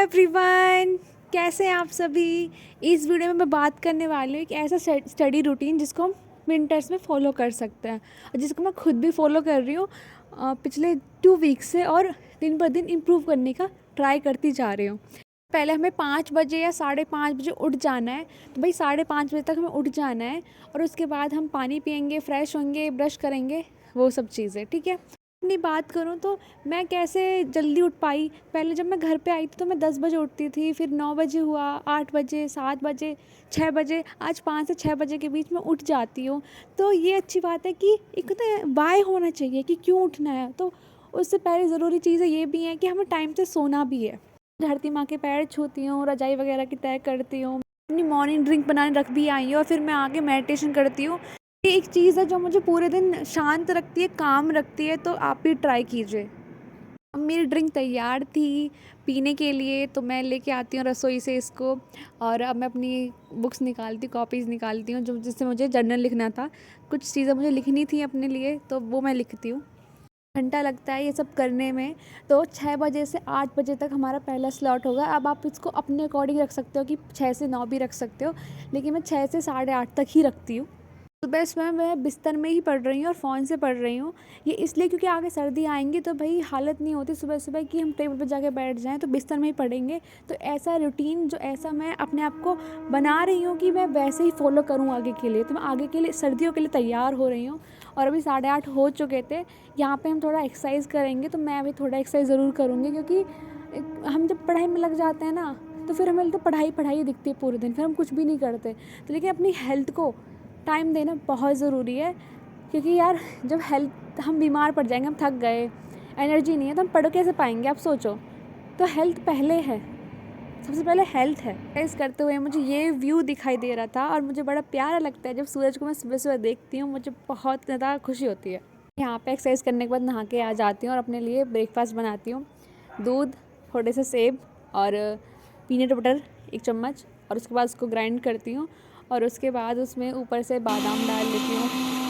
Everyone, कैसे हैं आप सभी। इस वीडियो में मैं बात करने वाली हूँ एक ऐसा स्टडी रूटीन जिसको हम विंटर्स में फॉलो कर सकते हैं और जिसको मैं खुद भी फॉलो कर रही हूँ पिछले 2 वीक से, और दिन ब दिन इम्प्रूव करने का ट्राई करती जा रही हूँ। पहले हमें 5 बजे या 5:30 बजे उठ जाना है, तो भाई 5:30 बजे तक हमें उठ जाना है और उसके बाद हम पानी पियेंगे, फ्रेश होंगे, ब्रश करेंगे, वो सब चीज़ें, ठीक है। अपनी बात करूँ तो मैं कैसे जल्दी उठ पाई। पहले जब मैं घर पे आई थी तो मैं 10 बजे उठती थी, फिर 9 बजे हुआ, 8 बजे, 7 बजे, 6 बजे, आज 5 से 6 बजे के बीच में उठ जाती हूँ। तो ये अच्छी बात है कि एक तो वाई होना चाहिए कि क्यों उठना है। तो उससे पहले ज़रूरी चीज़ें ये भी हैं कि हमें टाइम से सोना भी है। धरती माँ के पैर छूती हूँ, रजाई वगैरह की तय करती हूँ, अपनी मॉर्निंग ड्रिंक बनाने रख भी आई हूँ और फिर मैं आके मेडिटेशन करती हूँ। ये एक चीज़ है जो मुझे पूरे दिन शांत रखती है, काम रखती है, तो आप भी ट्राई कीजिए। अब मेरी ड्रिंक तैयार थी पीने के लिए, तो मैं लेके आती हूँ रसोई से इसको, और अब मैं अपनी बुक्स निकालती हूँ, कॉपीज़ निकालती हूँ जो जिससे मुझे जर्नल लिखना था। कुछ चीज़ें मुझे लिखनी थी अपने लिए, तो वो मैं लिखती हूँ। घंटा लगता है ये सब करने में। तो 6 बजे से 8 बजे तक हमारा पहला स्लॉट होगा। अब आप इसको अपने अकॉर्डिंग रख सकते हो कि 6 से 9 भी रख सकते हो, लेकिन मैं 6 से 8:30 तक ही रखती हूँ। सुबह सुबह मैं बिस्तर में ही पढ़ रही हूँ और फ़ोन से पढ़ रही हूँ। ये इसलिए क्योंकि आगे सर्दी आएंगी तो भाई हालत नहीं होती सुबह सुबह कि हम टेबल पर जाके बैठ जाएं, तो बिस्तर में ही पढ़ेंगे। तो ऐसा रूटीन जो ऐसा मैं अपने आप को बना रही हूँ कि मैं वैसे ही फॉलो करूँ आगे के लिए। तो मैं आगे के लिए सर्दियों के लिए तैयार हो रही हूँ। और अभी 8:30 हो चुके थे। यहाँ पर हम थोड़ा एक्सरसाइज करेंगे, तो मैं अभी थोड़ा एक्सरसाइज ज़रूर करूँगी, क्योंकि हम जब पढ़ाई में लग जाते हैं ना, तो फिर हमें तो पढ़ाई पढ़ाई दिखती है पूरे दिन, फिर हम कुछ भी नहीं करते। तो लेकिन अपनी हेल्थ को टाइम देना बहुत ज़रूरी है, क्योंकि यार जब हेल्थ हम बीमार पड़ जाएंगे, हम थक गए, एनर्जी नहीं है, तो हम पढ़ कैसे पाएंगे। आप सोचो, तो हेल्थ पहले है, सबसे पहले हेल्थ है। एक्सरसाइज करते हुए मुझे ये व्यू दिखाई दे रहा था और मुझे बड़ा प्यारा लगता है जब सूरज को मैं सुबह सुबह देखती हूँ, मुझे बहुत ज़्यादा खुशी होती है। यहाँ पे एक्सरसाइज करने के बाद नहा के आ जाती हूँ और अपने लिए ब्रेकफास्ट बनाती हूँ। दूध, थोड़े से सेब और पीनट बटर 1 चम्मच, और उसके बाद उसको ग्राइंड करती हूँ और उसके बाद उसमें ऊपर से बादाम डाल लेती हूँ,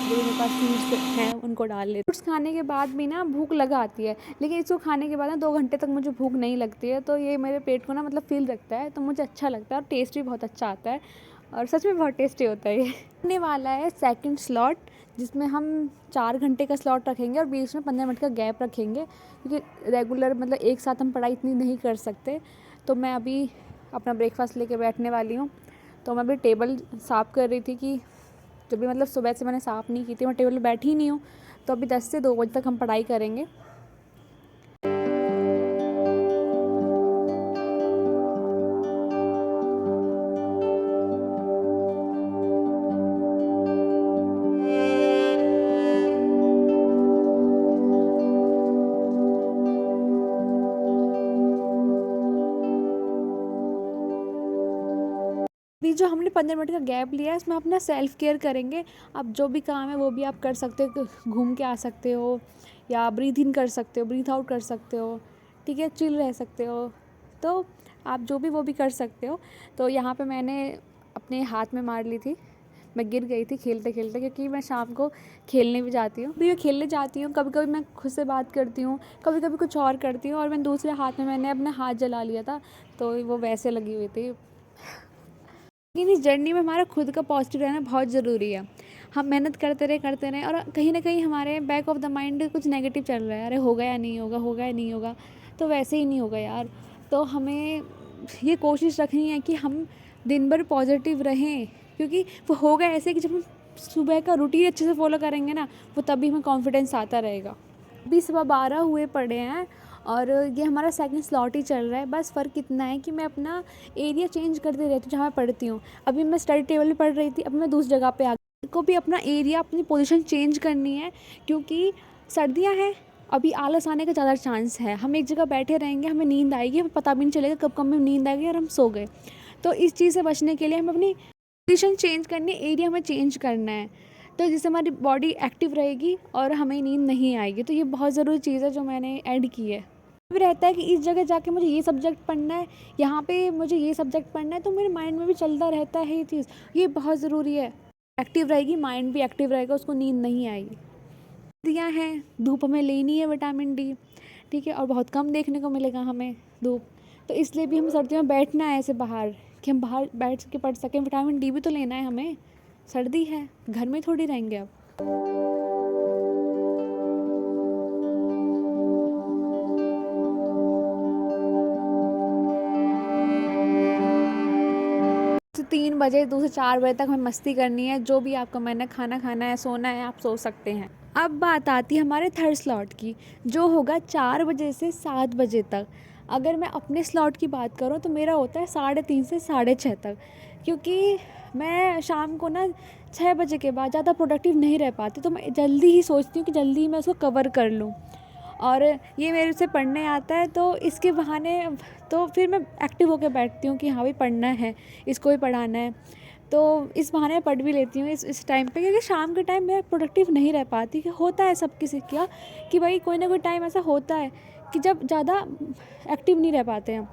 जो मेरे पास फ्रूट्स हैं उनको डाल लेती हूँ। फ्रूट्स खाने के बाद भी ना भूख लगा आती है, लेकिन इसको खाने के बाद ना 2 घंटे तक मुझे भूख नहीं लगती है। तो ये मेरे पेट को ना मतलब फील रखता है, तो मुझे अच्छा लगता है और टेस्ट भी बहुत अच्छा आता है, और सच में बहुत टेस्टी होता है। ये होने वाला है सेकंड स्लॉट, जिसमें हम 4 घंटे का स्लॉट रखेंगे और बीच में 15 मिनट का गैप रखेंगे, क्योंकि रेगुलर मतलब एक साथ हम पढ़ाई इतनी नहीं कर सकते। तो मैं अभी अपना ब्रेकफास्ट लेके बैठने वाली हूँ। तो मैं अभी टेबल साफ़ कर रही थी कि जब भी मतलब सुबह से मैंने साफ़ नहीं की थी, मैं टेबल पे बैठी ही नहीं हूँ। तो अभी 10 से 2 बजे तक हम पढ़ाई करेंगे। अभी जो हमने 15 मिनट का गैप लिया है, इसमें अपना सेल्फ़ केयर करेंगे। अब जो भी काम है वो भी आप कर सकते हो, घूम के आ सकते हो या ब्रीथ इन कर सकते हो, ब्रीथ आउट कर सकते हो, ठीक है, चिल रह सकते हो। तो आप जो भी वो भी कर सकते हो। तो यहाँ पे मैंने अपने हाथ में मार ली थी, मैं गिर गई थी खेलते खेलते, क्योंकि मैं शाम को खेलने भी जाती हूँ। भी मैं खेलने जाती हूँ, कभी कभी मैं खुद से बात करती हूँ, कभी कभी कुछ और करती हूँ, और मैं दूसरे हाथ में मैंने अपना हाथ जला लिया था, तो वो वैसे लगी हुई थी। लेकिन इस जर्नी में हमारा खुद का पॉजिटिव रहना बहुत ज़रूरी है। हम मेहनत करते रहें, और कहीं न कहीं हमारे बैक ऑफ द माइंड कुछ नेगेटिव चल रहा है, अरे होगा या नहीं होगा, होगा या नहीं होगा, तो वैसे ही नहीं होगा यार। तो हमें ये कोशिश रखनी है कि हम दिन भर पॉजिटिव रहें, क्योंकि वो होगा ऐसे कि जब हम सुबह का रूटीन अच्छे से फॉलो करेंगे ना, वो तभी हमें कॉन्फिडेंस आता रहेगा। अभी 12:15 हुए पड़े हैं और ये हमारा सेकंड स्लॉट ही चल रहा है। बस फ़र्क इतना है कि मैं अपना एरिया चेंज करती रहती हूँ जहाँ मैं पढ़ती हूँ। अभी मैं स्टडी टेबल पे पढ़ रही थी, अब मैं दूसरी जगह पे आ गई। को भी अपना एरिया, अपनी पोजीशन चेंज करनी है, क्योंकि सर्दियाँ हैं, अभी आलस आने का ज़्यादा चांस है। हम एक जगह बैठे रहेंगे, हमें नींद आएगी, हमें पता भी नहीं चलेगा कब हमें नींद आएगी और हम सो गए। तो इस चीज़ से बचने के लिए हमें अपनी पोजीशन चेंज करनी है, एरिया हमें चेंज करना है, तो जिससे हमारी बॉडी एक्टिव रहेगी और हमें नींद नहीं आएगी। तो ये बहुत ज़रूरी चीज़ है जो मैंने ऐड की है। भी रहता है कि इस जगह जाके मुझे ये सब्जेक्ट पढ़ना है, यहाँ पे मुझे ये सब्जेक्ट पढ़ना है, तो मेरे माइंड में भी चलता रहता है ये चीज़। ये बहुत ज़रूरी है, एक्टिव रहेगी, माइंड भी एक्टिव रहेगा, उसको नींद नहीं आएगी। दिया है, धूप हमें लेनी है, विटामिन डी, ठीक है, और बहुत कम देखने को मिलेगा हमें धूप। तो इसलिए भी हम सर्दियों में बैठना है ऐसे बाहर, कि हम बाहर बैठ के पढ़ सकें। विटामिन डी भी तो लेना है हमें, सर्दी है, घर में थोड़ी रहेंगे अब। तो 3 बजे 2 से 4 बजे तक हमें मस्ती करनी है, जो भी आपका मन है, खाना खाना है, सोना है, आप सो सकते हैं। अब बात आती है हमारे थर्ड स्लॉट की, जो होगा 4 बजे से 7 बजे तक। अगर मैं अपने स्लॉट की बात करूँ तो मेरा होता है 3:30 से 6:30 तक, क्योंकि मैं शाम को ना 6 बजे के बाद ज़्यादा प्रोडक्टिव नहीं रह पाती, तो मैं जल्दी ही सोचती हूँ कि जल्दी ही मैं उसको कवर कर लूँ। और ये मेरे से पढ़ने आता है, तो इसके बहाने तो फिर मैं एक्टिव होकर बैठती हूँ कि हाँ भाई पढ़ना है, इसको भी पढ़ाना है। तो इस बहाने पढ़ भी लेती हूँ इस टाइम पे, क्योंकि शाम के टाइम मैं प्रोडक्टिव नहीं रह पाती। कि होता है सब किसी का कि भाई कोई ना कोई टाइम ऐसा होता है कि जब ज़्यादा एक्टिव नहीं रह पाते हैं।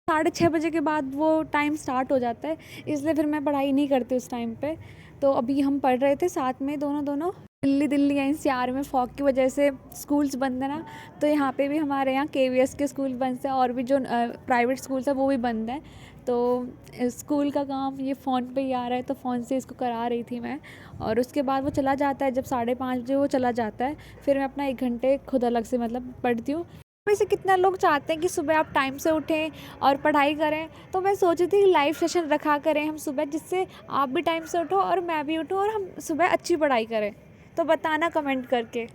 6:30 बजे के बाद वो टाइम स्टार्ट हो जाता है, इसलिए फिर मैं पढ़ाई नहीं करती उस टाइम पे। तो अभी हम पढ़ रहे थे साथ में दोनों। दिल्ली एनसीआर में फॉग की वजह से स्कूल्स बंद है ना, तो यहाँ पे भी हमारे यहाँ केवीएस के स्कूल बंद है, और भी जो प्राइवेट स्कूल्स है वो भी बंद है। तो स्कूल का काम ये फ़ोन पे ही आ रहा है, तो फ़ोन से इसको करा रही थी मैं। और उसके बाद वो चला जाता है, जब 5:30 बजे वो चला जाता है, फिर मैं अपना 1 घंटे खुद अलग से मतलब पढ़ती हूँ। वैसे कितना लोग चाहते हैं कि सुबह आप टाइम से उठें और पढ़ाई करें, तो मैं सोची थी कि लाइव सेशन रखा करें हम सुबह, जिससे आप भी टाइम से उठो और मैं भी उठूँ और हम सुबह अच्छी पढ़ाई करें। तो बताना कमेंट करके।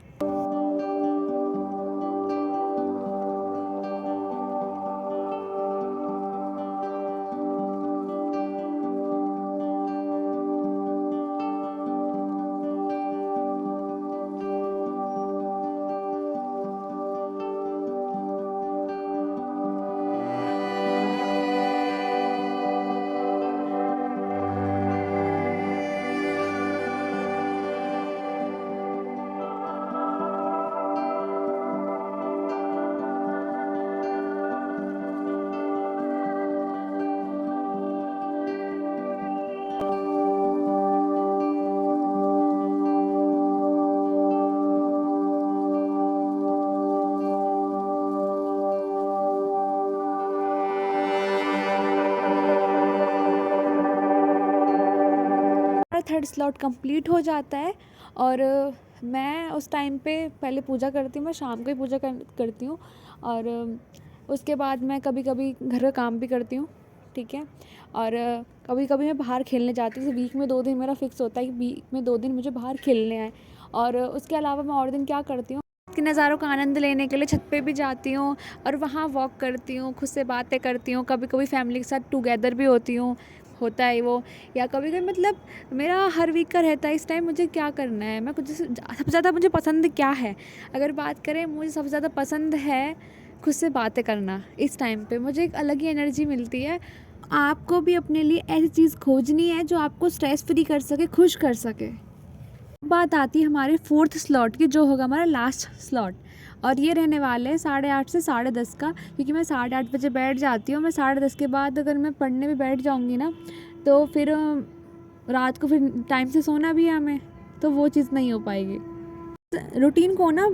थर्ड स्लॉट कंप्लीट हो जाता है, और मैं उस टाइम पे पहले पूजा करती हूँ। मैं शाम को ही पूजा करती हूँ, और उसके बाद मैं कभी कभी घर का काम भी करती हूँ, ठीक है। और कभी कभी मैं बाहर खेलने जाती हूँ। वीक में 2 दिन मेरा फिक्स होता है कि वीक में 2 दिन मुझे बाहर खेलने आए। और उसके अलावा मैं और दिन क्या करती हूँ के नज़ारों का आनंद लेने के लिए छत पे भी जाती हूँ, और वहाँ वॉक करती हूँ, खुद से बातें करती हूँ। कभी कभी फैमिली के साथ टुगेदर भी होती हूँ, होता है वो। या कभी कभी मतलब मेरा हर वीक का रहता है इस टाइम मुझे क्या करना है। मैं कुछ सबसे ज़्यादा मुझे पसंद क्या है, अगर बात करें, मुझे सबसे ज़्यादा पसंद है खुद से बातें करना। इस टाइम पे मुझे एक अलग ही एनर्जी मिलती है। आपको भी अपने लिए ऐसी चीज़ खोजनी है जो आपको स्ट्रेस फ्री कर सके, खुश कर सके। बात आती है हमारे 4th स्लॉट की, जो होगा हमारा लास्ट स्लॉट, और ये रहने वाले हैं 8:30 से 10:30 का। क्योंकि मैं 8:30 बजे बैठ जाती हूँ। मैं 10:30 के बाद अगर मैं पढ़ने भी बैठ जाऊँगी ना, तो फिर रात को फिर टाइम से सोना भी है हमें, तो वो चीज़ नहीं हो पाएगी। रूटीन को ना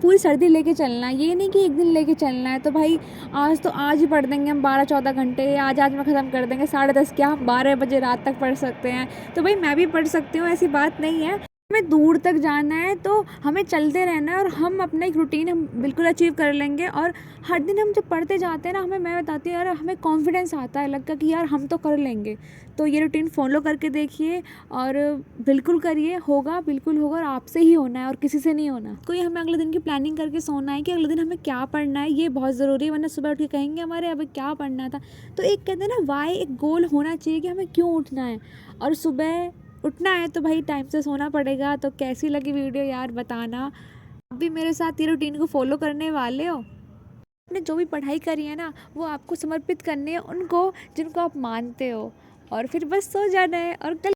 पूरी सर्दी लेके चलना है, ये नहीं कि एक दिन लेके चलना है तो भाई आज तो आज ही पढ़ देंगे हम 12-14 घंटे, आज में ख़त्म कर देंगे। 10:30 क्या, हम 12 बजे रात तक पढ़ सकते हैं, तो भाई मैं भी पढ़ सकती हूँ, ऐसी बात नहीं है। हमें दूर तक जाना है तो हमें चलते रहना है, और हम अपना एक रूटीन हम बिल्कुल अचीव कर लेंगे। और हर दिन हम जब पढ़ते जाते हैं ना, मैं बताती हूँ यार, हमें कॉन्फिडेंस आता है, लगता कि यार हम तो कर लेंगे। तो ये रूटीन फॉलो करके देखिए और बिल्कुल करिए, होगा, बिल्कुल होगा, और आपसे ही होना है और किसी से नहीं होना। कोई हमें अगले दिन की प्लानिंग करके सोना है कि अगले दिन हमें क्या पढ़ना है, ये बहुत ज़रूरी है, वरना सुबह उठ के कहेंगे हमारे अब क्या पढ़ना था। तो एक कहते हैं ना वाई, एक गोल होना चाहिए कि हमें क्यों उठना है, और सुबह उठना है तो भाई टाइम से सोना पड़ेगा। तो कैसी लगी वीडियो यार बताना। आप भी मेरे साथ ये रूटीन को फॉलो करने वाले हो? आपने जो भी पढ़ाई करी है ना, वो आपको समर्पित करनी है उनको जिनको आप मानते हो, और फिर बस सो जाना है। और कल